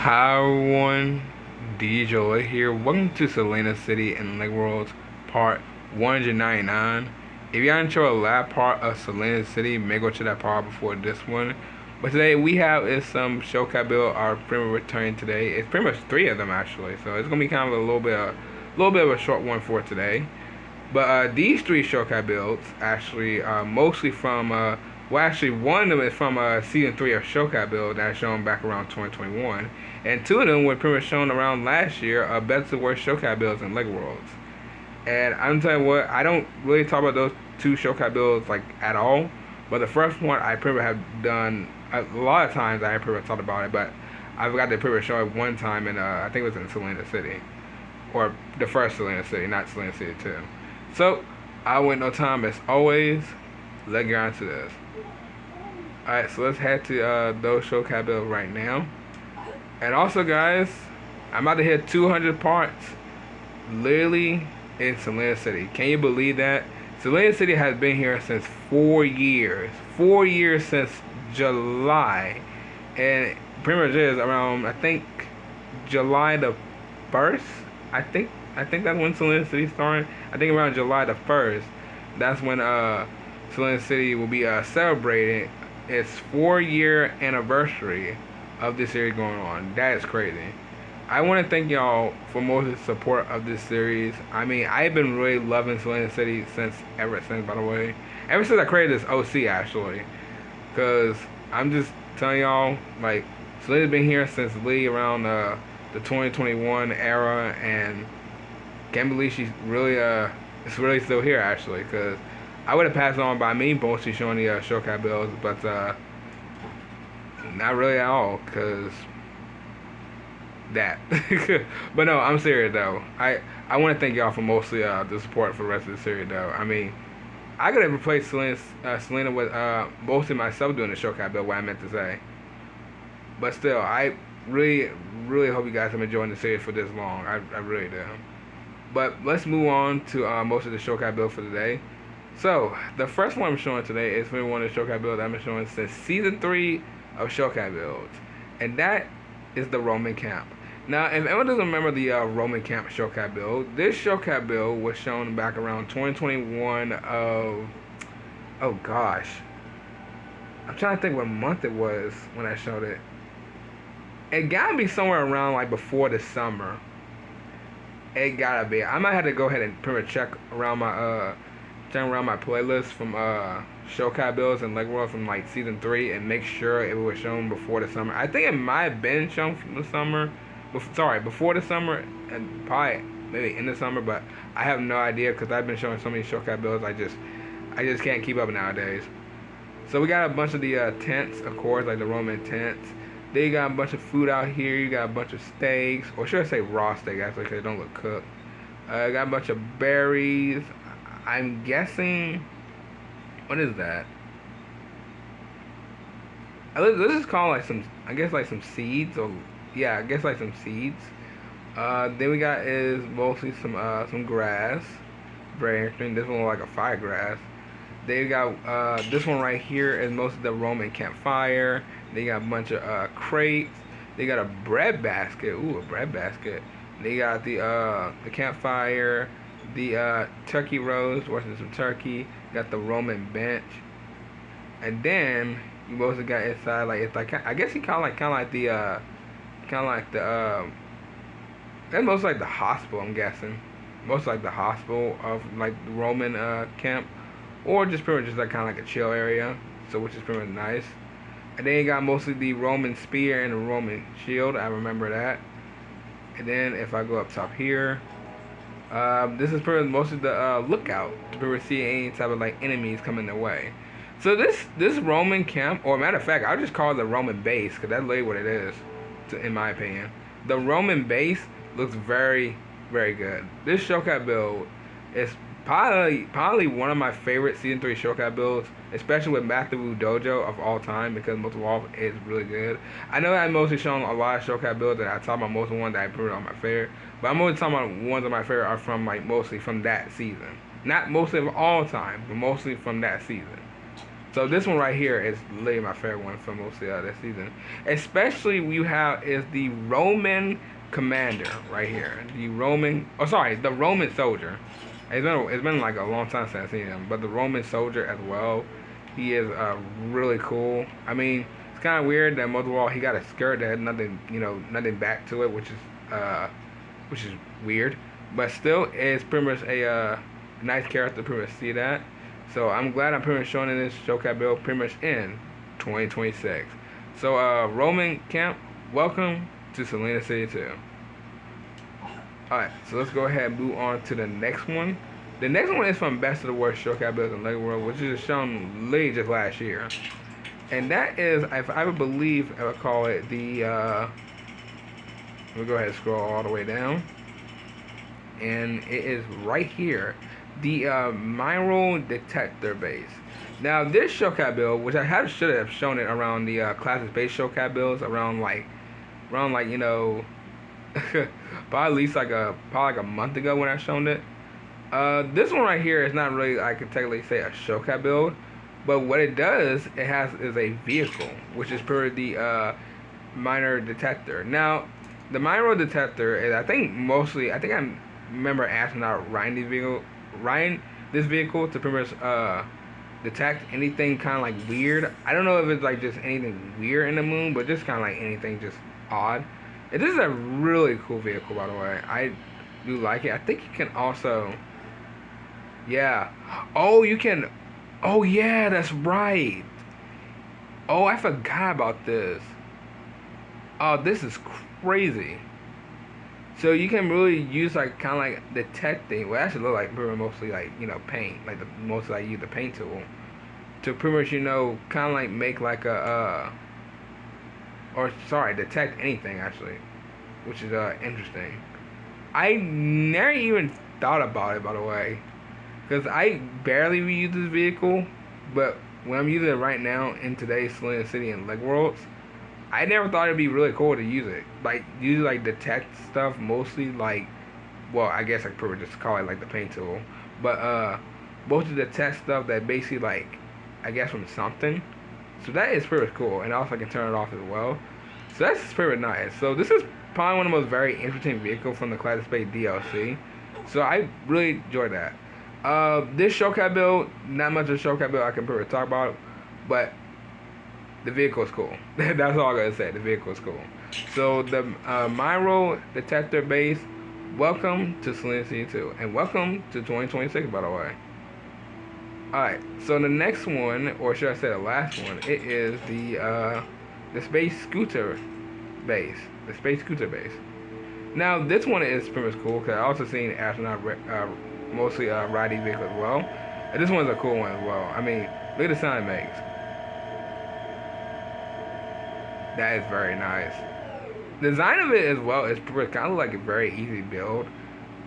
Hi everyone, DJ here. Welcome to Selena City and Lake World's part 199. If you haven't enjoyed the last part of Selena City, may go to that part before this one. But today we have is some showcase build are pretty much returning today. It's pretty much three of them actually, so it's gonna be kind of a little bit of a short one for today. But these three showcase builds actually are mostly from actually one of them is from season 3 of Showcase build that's shown back around 2021, and two of them were pretty much shown around last year. Best to worst Showcase builds in Lego Worlds. And I'm telling you what, I don't really talk about those two Showcase builds like at all. But the first one I pretty much have done a lot of times. I pretty much talked about it, but I forgot to pretty much show it one time, and I think it was in Selena City, or the first Selena City, not Selena City 2. So I wait no time as always. Let's get on to this. Alright, so let's head to those showcase builds right now. And also, guys, I'm about to hit 200 parts literally in Selena City. Can you believe that? Selena City has been here since 4 years. 4 years since July. And pretty much is around, I think, July the 1st. I think that's when Selena City started. I think around July the 1st. That's when Selena City will be celebrating its 4-year anniversary of this series going on. That is crazy. I want to thank y'all for most of the support of this series. I mean, I've been really loving Selena City ever since, by the way. Ever since I created this OC, actually. Because I'm just telling y'all, like, Selena's been here since Lee around the 2021 era, and can't believe she's really, it's really still here, actually, because I would have passed on by me mostly showing the showcase builds, but not really at all, because that. But no, I'm serious though. I want to thank y'all for mostly the support for the rest of the series though. I mean, I could have replaced Selena with mostly myself doing the showcase build, what I meant to say. But still, I really, really hope you guys have been enjoying the series for this long. I really do. But let's move on to most of the showcase build for today. So, the first one I'm showing today is one of the showcase builds I've been showing since season 3 of showcase builds. And that is the Roman camp. Now, if anyone doesn't remember the Roman camp showcase build, this showcase build was shown back around 2021 of, oh gosh. I'm trying to think what month it was when I showed it. It gotta be somewhere around like before the summer. It gotta be. I might have to go ahead and pretty much check around my playlist from showcase builds and Lego World from like season 3 and make sure it was shown before the summer. I think it might have been shown from the summer. Before the summer, and probably maybe in the summer, but I have no idea because I've been showing so many showcase builds. I just can't keep up nowadays. So we got a bunch of the tents, of course, like the Roman tents. Then you got a bunch of food out here. You got a bunch of steaks, or should I say raw steak actually, because they don't look cooked. Got a bunch of berries. I'm guessing, what is that? Let's just call like some, I guess like some seeds, or yeah, I guess like some seeds. Then we got is mostly some grass. Very interesting. This one looks like a fire grass. They got this one right here is most of the Roman campfire. They got a bunch of crates. They got a bread basket. Ooh, a bread basket. They got the campfire, the turkey roast, roasting some turkey. Got the Roman bench, and then you also got inside like it's like I guess you kind of like the that's most like the hospital. I'm guessing most like the hospital of like the Roman camp, or just pretty much just like kind of like a chill area. So which is pretty much nice. And then you got mostly the Roman spear and the Roman shield. I remember that. And then if I go up top here, this is pretty much mostly the lookout to pretty much see any type of like enemies coming their way. So this Roman camp, or matter of fact, I'll just call it the Roman base because that's literally what it is, in my opinion. The Roman base looks very, very good. This showcase build is probably one of my favorite season 3 showcase builds, especially with Matthew Dojo of all time, because most of all is really good. I know I've mostly shown a lot of showcase builds that I talk about most of the ones that I put on my favorite, but I'm only talking about ones of my favorite are from like mostly from that season. Not mostly of all time, but mostly from that season. So this one right here is literally my favorite one from mostly this season. Especially you have is the Roman commander right here. The Roman soldier. It's been like a long time since I've seen him, but the Roman soldier as well. He is really cool. I mean, it's kind of weird that most of all he got a skirt that had nothing, nothing back to it, which is weird. But still, it's pretty much a nice character to pretty much see that. So I'm glad I'm pretty much showing in this showcase build pretty much in 2026. So Roman Camp, welcome to Selena City 2. Alright, so let's go ahead and move on to the next one. The next one is from Best of the Worst showcase builds in LEGO World, which is shown literally just last year. And that is, if I would believe, I would call it the, let me go ahead and scroll all the way down. And it is right here, the Mineral Detector Base. Now this showcase build, which I should have shown it around the Classic Base showcase builds, around like probably at least like a month ago when I shown it. This one right here is not really, I could technically say, a showcase build, but what it does, is a vehicle, which is per the Miner Detector. Now the Mineral Detector is, I think I remember asking out Ryan this vehicle to pretty much detect anything kind of like weird. I don't know if it's like just anything weird in the moon, but just kind of like anything just odd. This is a really cool vehicle, by the way. I do like it. I think you can also, yeah. Oh, you can. Oh yeah, that's right. Oh, I forgot about this. Oh, this is crazy. So you can really use like kind of like detecting. Well, actually look like mostly like paint, like mostly like use the paint tool to pretty much kind of like make like a detect anything actually, which is interesting. I never even thought about it, by the way, because I barely reuse this vehicle, but when I'm using it right now in today's Selena City and LEGO Worlds, I never thought it'd be really cool to use it. Like, detect stuff mostly, like, well, I guess I could probably just call it, like, the paint tool. But, mostly detect stuff that basically, like, I guess from something. So that is pretty cool. And also I can turn it off as well. So that's pretty nice. So this is probably one of the most very interesting vehicles from the Classic Space DLC. So I really enjoyed that. This showcase build, not much of a showcase build I can probably talk about, but the vehicle is cool. That's all I gotta say. The vehicle is cool. So the Mineral Detector Base, welcome to Selena City 2, and welcome to 2026, by the way. Alright, so the next one, or should I say the last one, it is the Space Scooter Base. The Space Scooter Base. Now this one is pretty much cool because I also seen astronaut mostly riding vehicle as well. And this one's a cool one as well. I mean, look at the sound it makes. That is very nice. The design of it as well is kind of like a very easy build,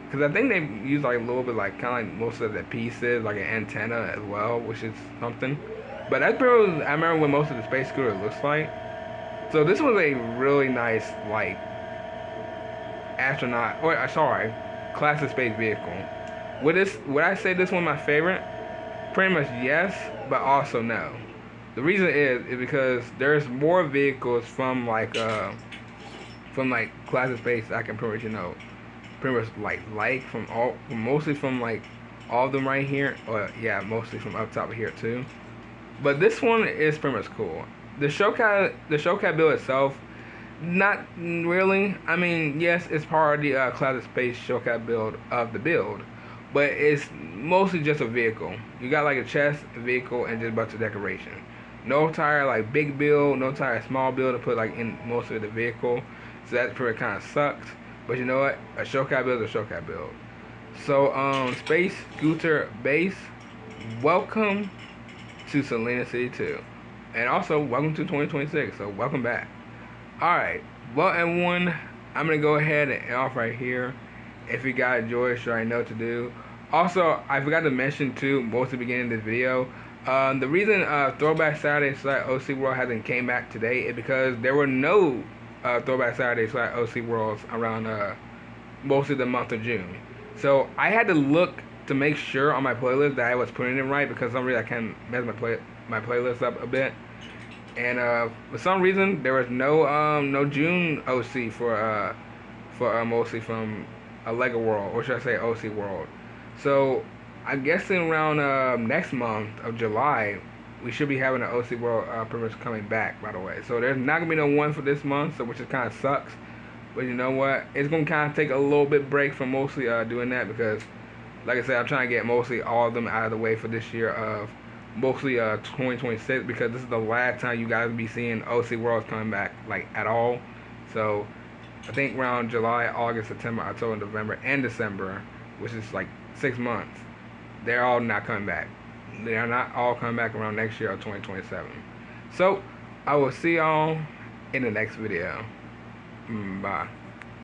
because I think they use like a little bit like kind of like most of the pieces, like an antenna as well, which is something. But that's pretty much, I remember what most of the Space Scooter looks like. So this was a really nice like astronaut, or classic space vehicle. Would I say this one my favorite? Pretty much yes, but also no. The reason is because there's more vehicles from classic space I can pretty much mostly from like all of them right here, or yeah, mostly from up top of here too. But this one is pretty much cool. The showcase build itself, not really. I mean, yes, it's part of the classic space showcase build of the build, but it's mostly just a vehicle. You got like a chest, a vehicle, and just a bunch of decoration. No entire like big build, no entire small build to put like in most of the vehicle. So that pretty kind of sucks. But you know what? A showcase build is a showcase build. So Space Scooter Base, welcome to Selena City 2. And also welcome to 2026. So welcome back. Alright. Well, everyone, I'm gonna go ahead and off right here. If you guys enjoyed, sure I know what to do. Also, I forgot to mention too, most of the beginning of this video, the reason Throwback Saturday / OC World hasn't came back today is because there were no Throwback Saturday / OC Worlds around most of the month of June. So I had to look to make sure on my playlist that I was putting it right, because for some reason I can't mess my my playlist up a bit. And for some reason there was no June OC for mostly from a Lego World, or should I say OC World. So I guess in around next month of July, we should be having an OC World pretty much coming back. By the way, so there's not gonna be no one for this month, so which is kind of sucks. But you know what? It's gonna kind of take a little bit break from mostly doing that because, like I said, I'm trying to get mostly all of them out of the way for this year of mostly 2026 because this is the last time you guys will be seeing OC Worlds coming back like at all. So I think around July, August, September, October, November, and December, which is like 6 months, they're all not coming back. They are not all coming back around next year or 2027. So I will see y'all in the next video. Bye.